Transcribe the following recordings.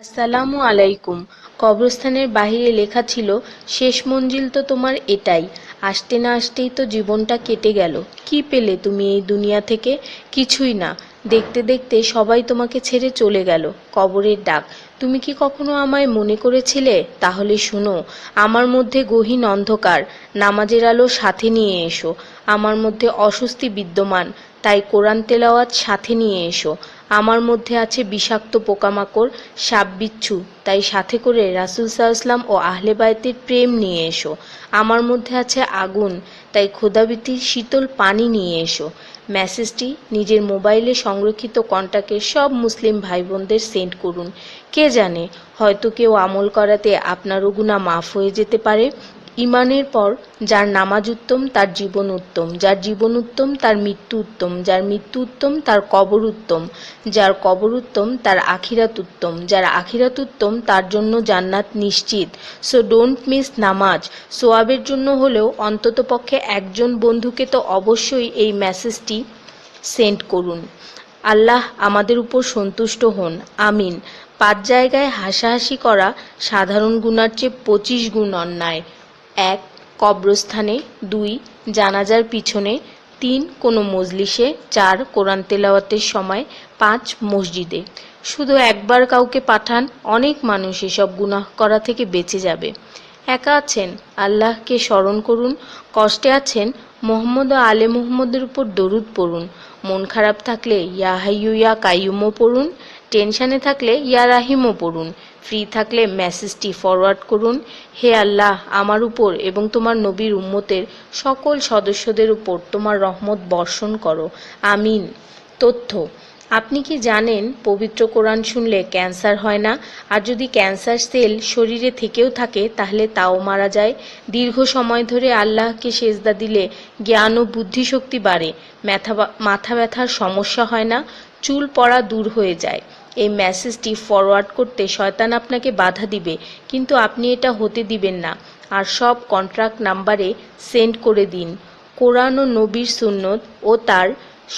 আসসালামু আলাইকুম। কবরস্থানের বাহিরে লেখা ছিল, শেষ মঞ্জিল তো তোমার এটাই। আসতে না আসতেই তো জীবনটা কেটে গেল। কি পেলে তুমি এই দুনিয়া থেকে? কিছুই না। দেখতে দেখতে সবাই তোমাকে ছেড়ে চলে গেল। কবরের ডাক। তুমি কি কখনো আমায় মনে করেছিলে? তাহলে শুনো, আমার মধ্যে গহীন অন্ধকার, নামাজের আলো সাথে নিয়ে এসো। আমার মধ্যে অস্বস্তি বিদ্যমান, তাই কোরআন তেলাওয়াত সাথে নিয়ে এসো। আমার মধ্যে আছে বিষাক্ত পোকামাকড়, সাপ বিচ্ছু, তাই সাথে করে রাসূল সাল্লাল্লাহু ও আহলে বায়তের প্রেম নিয়ে এসো। আমার মধ্যে আছে আগুন, তাই খোদাভীতির শীতল পানি নিয়ে এসো। মেসেজটি নিজের মোবাইলে সংরক্ষিত কন্টাক্টে সব মুসলিম ভাই বোনদের সেন্ড করুন। কে জানে, হয়তো কেউ আমল করাতে আপনারও গুনাহ মাফ হয়ে যেতে পারে। ঈমানের পর যার নামাজ উত্তম তার জীবন উত্তম, যার জীবন উত্তম তার মৃত্যু উত্তম, যার মৃত্যু উত্তম তার কবর উত্তম, যার কবর উত্তম তার আখিরাত উত্তম, যার আখিরাত উত্তম তার জন্য জান্নাত নিশ্চিত। সো ডোন্ট মিস নামাজ। সোয়াবের জন্য হলেও অন্ততপক্ষে একজন বন্ধুকে তো অবশ্যই এই মেসেজটি সেন্ড করুন। আল্লাহ আমাদের উপর সন্তুষ্ট হন, আমিন। 5 জায়গায় হাসাহাসি করা সাধারণ গুনার চেয়ে 25 গুণ অন্যায়। 1. কবরস্থানে, 2. জানাজার পিছনে, 3. কোনো মজলিসে, 4. কোরআন তেলাওয়াতের সময়, 5. মসজিদে। শুধু একবার কাউকে পাঠান, অনেক মানুষ এসব গুনাহ করা থেকে বেঁচে যাবে। একা আছেন, আল্লাহকে স্মরণ করুন। কষ্টে আছেন, মোহাম্মদ ও আলে মুহাম্মদের উপর দরুদ পড়ুন। মন খারাপ থাকলে ইয়া হাইয়ু ইয়া কাইয়ুমও পড়ুন। টেনশনে থাকলে ইয়া রাহিমও পড়ুন। ফ্রি থাকলে মেসেজটি ফরওয়ার্ড করুন। হে আল্লাহ, আমার উপর এবং তোমার নবীর উম্মতের সকল সদস্যদের উপর তোমার রহমত বর্ষণ করো, আমিন। তথ্য: আপনি কি জানেন পবিত্র কোরআন শুনলে ক্যান্সার হয় না? আর যদি ক্যান্সার সেল শরীরে থেকেও থাকে তাহলে তাও মারা যায়। দীর্ঘ সময় ধরে আল্লাহকে সেজদা দিলে জ্ঞান ও বুদ্ধিশক্তি বাড়ে। মাথা ব্যথার সমস্যা হয় না, চুল পড়া দূর হয়ে যায়। এই মেসেজটি ফরওয়ার্ড করতে শয়তান আপনাকে বাধা দিবে, কিন্তু আপনি এটা হতে দিবেন না। আর সব কন্ট্রাক্ট নাম্বারে সেন্ড করে দিন। কোরআন ও নবীর সুন্নত ও তার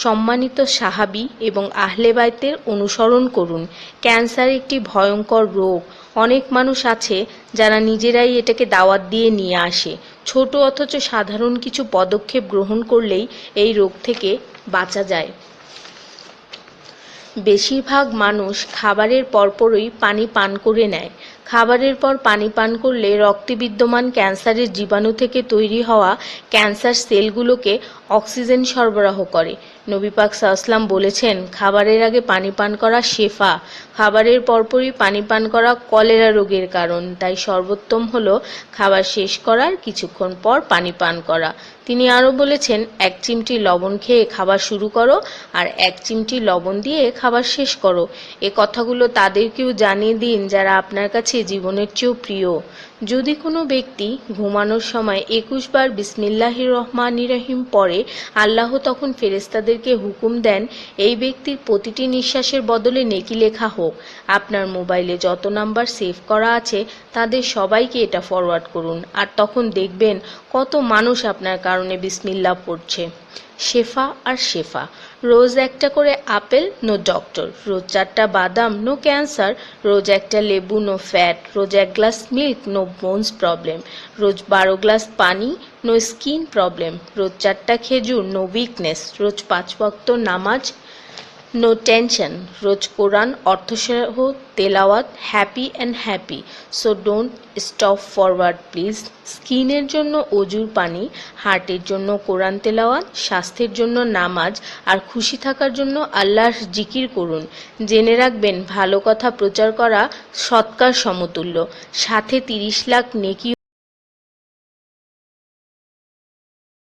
সম্মানিত সাহাবী এবং আহলে বাইতের অনুসরণ করুন। ক্যান্সার একটি ভয়ঙ্কর রোগ। অনেক মানুষ আছে যারা নিজেরাই এটাকে দাওয়াত দিয়ে নিয়ে আসে। ছোট অথচ সাধারণ কিছু পদক্ষেপ গ্রহণ করলেই এই রোগ থেকে বাঁচা যায়। বেশিরভাগ মানুষ খাবারের পরপরই পানি পান করে নেয়। খাবারের পর পানি পান করলে রক্তে বিদ্যমান ক্যান্সারের জীবাণু থেকে তৈরি হওয়া ক্যান্সার সেলগুলোকে অক্সিজেন সরবরাহ করে। নবী পাক সাল্লাল্লাহু বলেছেন, খাবারের আগে পানি পান করা শেফা। খাবারের পরপরই পানি পান করা কলেরা রোগের কারণ, তাই সর্বোত্তম হলো খাবার শেষ করার কিছুক্ষণ পর পানি পান করা। তিনি আরও বলেছেন, 1 চিমটি লবণ খেয়ে খাবার শুরু করো আর 1 চিমটি লবণ দিয়ে খাবার শেষ করো। এ কথাগুলো তাদেরকেও জানিয়ে দিন যারা আপনার কাছে জীবনের চেয়েও প্রিয়। যদি কোনো ব্যক্তি ঘুমানোর সময় 21 বার বিসমিল্লাহির রহমানির রহিম পড়ে, আল্লাহ তখন ফেরেশতাদেরকে হুকুম দেন এই ব্যক্তির প্রতিটি নিঃশ্বাসের বদলে নেকি লেখা হোক। আপনার মোবাইলে যত নাম্বার সেভ করা আছে তাদের সবাইকে এটা ফরওয়ার্ড করুন, আর তখন দেখবেন কত মানুষ আপনার কারণে বিসমিল্লাহ পড়ছে। শেফা আর শেফা। রোজ একটা করে আপেল, নো ডক্টর। রোজ 4টা বাদাম, নো ক্যান্সার। রোজ একটা লেবু, নো ফ্যাট। রোজ 1 glass milk, no bones problem. রোজ 12 গ্লাস পানি, নো স্কিন প্রবলেম। রোজ 4টা খেজুর, নো উইকনেস। রোজ 5 ওয়াক্ত নামাজ, নো টেনশন। রোজ কোরআন অর্থসহ তেলাওয়াত, happy and happy. So don't stop forward please. স্কিনের জন্য অজুর পানি, হার্টের জন্য কোরআন তেলাওয়াত, স্বাস্থ্যের জন্য নামাজ, আর খুশি থাকার জন্য আল্লাহর জিকির করুন। জেনে রাখবেন, ভালো কথা প্রচার করা সৎকার সমতুল্য, সাথে 30 লাখ নেকি